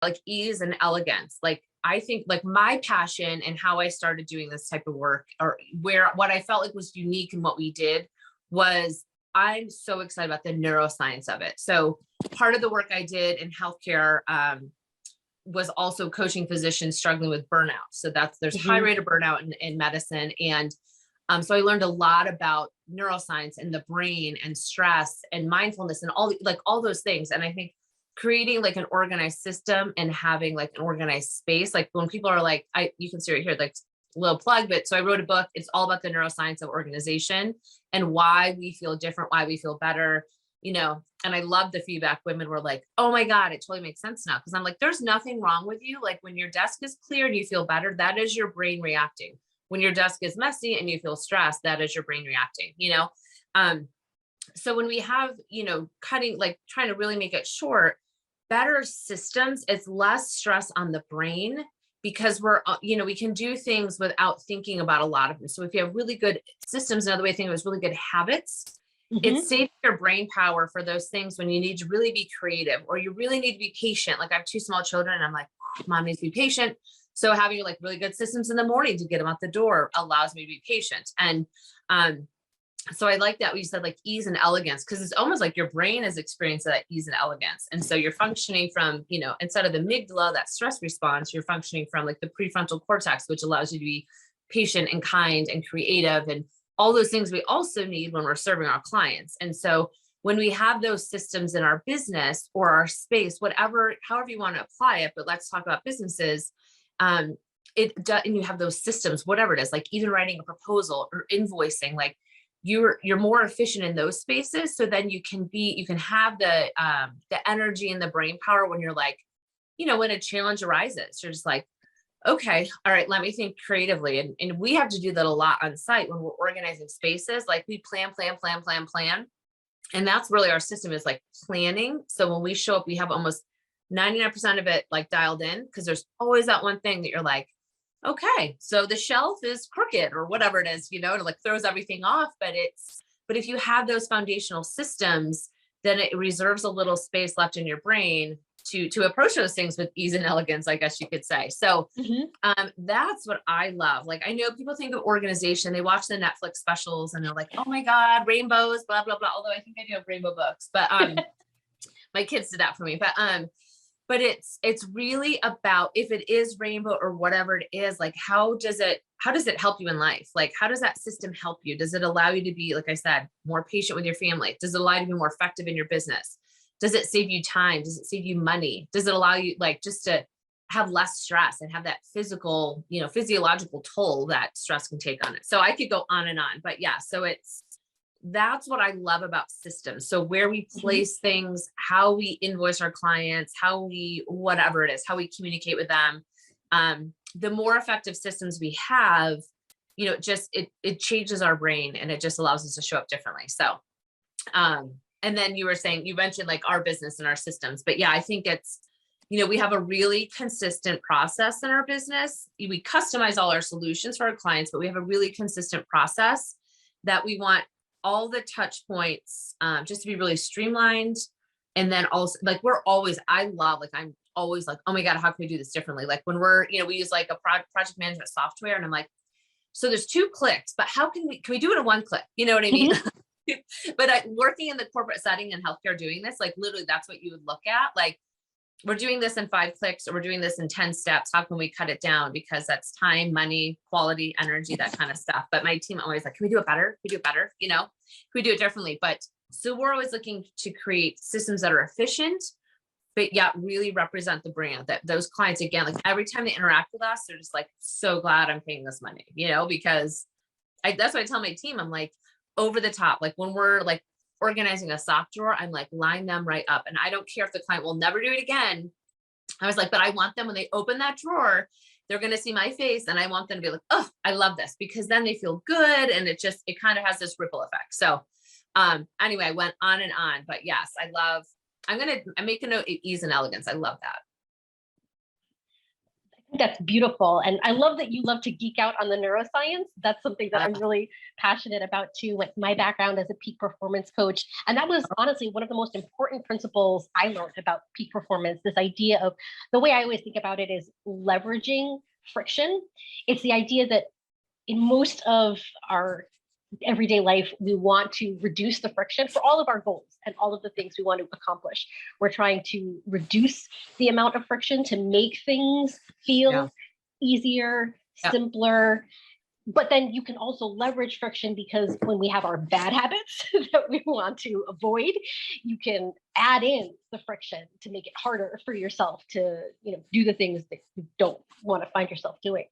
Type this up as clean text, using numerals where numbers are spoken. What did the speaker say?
like ease and elegance. Like, I think like my passion and how I started doing this type of work, or what I felt like was unique in what we did, was I'm so excited about the neuroscience of it. So part of the work I did in healthcare, was also coaching physicians struggling with burnout. So there's high rate of burnout in medicine. And so I learned a lot about neuroscience and the brain and stress and mindfulness and all those things. And I think creating like an organized system and having like an organized space, like when people are like, you can see right here, like little plug, but so I wrote a book. It's all about the neuroscience of organization and why we feel different, why we feel better, and I love the feedback. Women were like, oh my God, it totally makes sense now. Cause I'm like, there's nothing wrong with you. Like when your desk is clear and you feel better, that is your brain reacting. When your desk is messy and you feel stressed, that is your brain reacting, So when we have, cutting, like trying to really make it short, better systems, it's less stress on the brain because we can do things without thinking about a lot of them. So if you have really good systems, another way to think of it is really good habits, it saves your brain power for those things when you need to really be creative or you really need to be patient. Like I have 2 small children and I'm like, mom needs to be patient. So having like really good systems in the morning to get them out the door allows me to be patient. And so I like that what you said, like ease and elegance, because it's almost like your brain is experiencing that ease and elegance. And so you're functioning from, instead of the amygdala, that stress response, you're functioning from like the prefrontal cortex, which allows you to be patient and kind and creative and all those things we also need when we're serving our clients. And so when we have those systems in our business or our space, however you want to apply it, but let's talk about businesses, and you have those systems, whatever it is, like even writing a proposal or invoicing, like you're more efficient in those spaces. So then you can have the energy and the brain power when you're like, when a challenge arises, you're just like, okay, all right, let me think creatively. And we have to do that a lot on site when we're organizing spaces. Like we plan. And that's really our system is like planning. So when we show up, we have almost 99% of it like dialed in because there's always that one thing that you're like, okay, so the shelf is crooked or whatever it is, it like throws everything off. But if you have those foundational systems, then it reserves a little space left in your brain to approach those things with ease and elegance, I guess you could say. So that's what I love. Like, I know people think of organization, they watch the Netflix specials and they're like, oh my God, rainbows, blah, blah, blah. Although I think I do have rainbow books, but my kids did that for me. But it's really about, if it is rainbow or whatever it is, like, how does it help you in life? Like, how does that system help you? Does it allow you to be, like I said, more patient with your family? Does it allow you to be more effective in your business? Does it save you time? Does it save you money? Does it allow you like just to have less stress and have that physiological toll that stress can take on it? So I could go on and on, but yeah, so that's what I love about systems. So where we place things, how we invoice our clients, whatever it is, how we communicate with them. The more effective systems we have, it changes our brain and it just allows us to show up differently. So, and then you mentioned like our business and our systems, but yeah, I think it's, we have a really consistent process in our business. We customize all our solutions for our clients, but we have a really consistent process that we want all the touch points just to be really streamlined. And then also like, I'm always like, oh my God, how can we do this differently? Like when we use like a project management software and I'm like, so there's 2 clicks, but can we do it in 1 click? You know what I mean? But working in the corporate setting and healthcare doing this, like literally that's what you would look at. Like we're doing this in 5 clicks or we're doing this in 10 steps. How can we cut it down? Because that's time, money, quality, energy, that kind of stuff. But my team always like, can we do it better? Can we do it better? Can we do it differently? But so we're always looking to create systems that are efficient, but yet really represent the brand that those clients, again, like every time they interact with us, they're just like, so glad I'm paying this money, because that's what I tell my team. I'm like, over the top. Like when we're like organizing a sock drawer, I'm like, line them right up. And I don't care if the client will never do it again. I was like, but I want them when they open that drawer, they're going to see my face and I want them to be like, oh, I love this, because then they feel good. And it kind of has this ripple effect. So anyway, I went on and on, but yes, I make a note, ease and elegance. I love that. That's beautiful. And I love that you love to geek out on the neuroscience. That's something that I'm really passionate about too, with my background as a peak performance coach. And that was honestly one of the most important principles I learned about peak performance. This idea of, the way I always think about it is leveraging friction. It's the idea that in most of our everyday life, we want to reduce the friction for all of our goals and all of the things we want to accomplish. We're trying to reduce the amount of friction to make things feel easier, simpler. But then you can also leverage friction, because when we have our bad habits that we want to avoid, you can add in the friction to make it harder for yourself to, do the things that you don't want to find yourself doing.